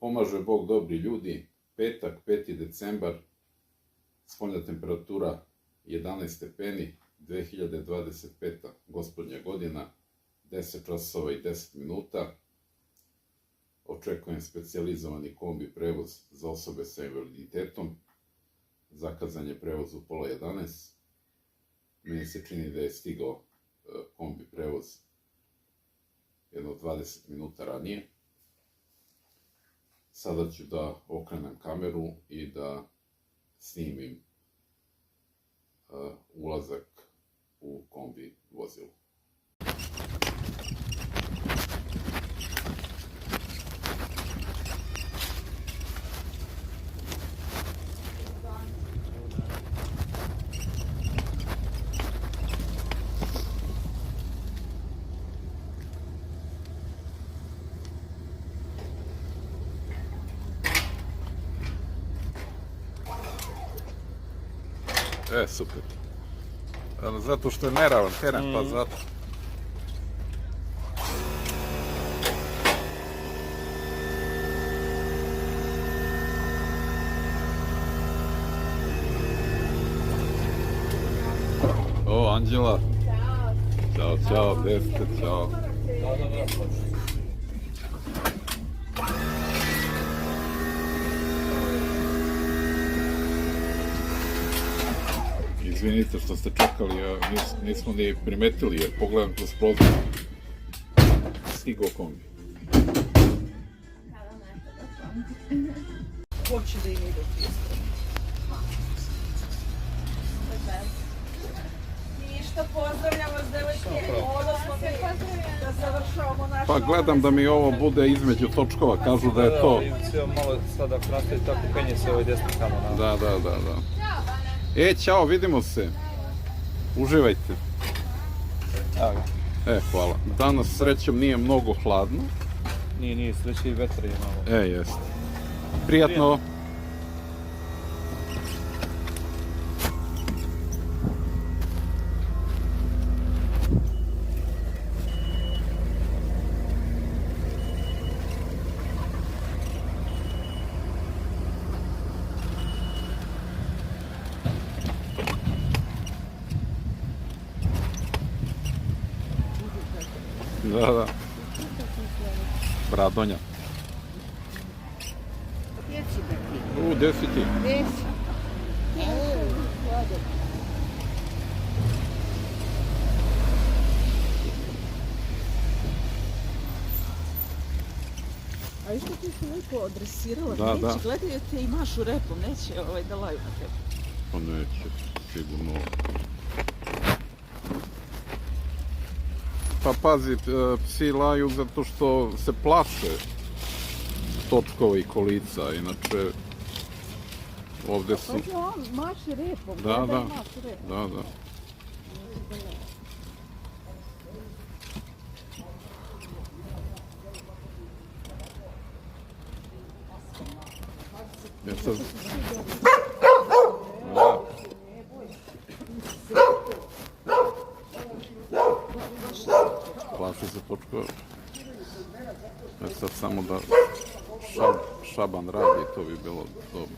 Pomaže Bog, dobri ljudi. Petak, 5. decembar, spoljna temperatura 11 stepeni, 2025. gospodnja godina, 10 časova i 10 minuta. Očekujem specijalizovani kombi prevoz za osobe sa invaliditetom. Zakazan je prevoz u 10:30. Meni se čini da je stigao kombi prevoz jedno 20 minuta ranije. Sada ću da okrenem kameru i da snimim ulazak u kombi vozilo. Super. Zato što je neravan teren, pa zato. O, Anđela. Ćao. Ćao, gde ste, ćao. Izvinite što ste čekali, nismo ni primetili jer pogledam kroz prozor. Stigao kombi. Hoće da im ide u pjestu. Ništa, pozdravljam vas, devojke. Ovo smo mi da završavamo našu... Pa gledam da mi ovo bude između točkova, kažu da je to... Malo sad ako nastavi tako penje se ovaj desni tamo. Da. Ćao, vidimo se. Uživajte. Hvala. Danas srećom nije mnogo hladno. Nije, sreće i vetra je malo. Jeste. Prijatno. Da. Bradonja. Gdje si ti? A isto ti se lepo odresirala, Da. neće, gledaju te i mašu repom, neće da laju na tebi. Pa neće, sigurno. Pa pazi, psi laju zato što se plaše točkova i kolica, inače ovdje su... Pa on maše repom, Da. Plaši se točkova. Sad samo da Šaban radi, to bi bilo dobro.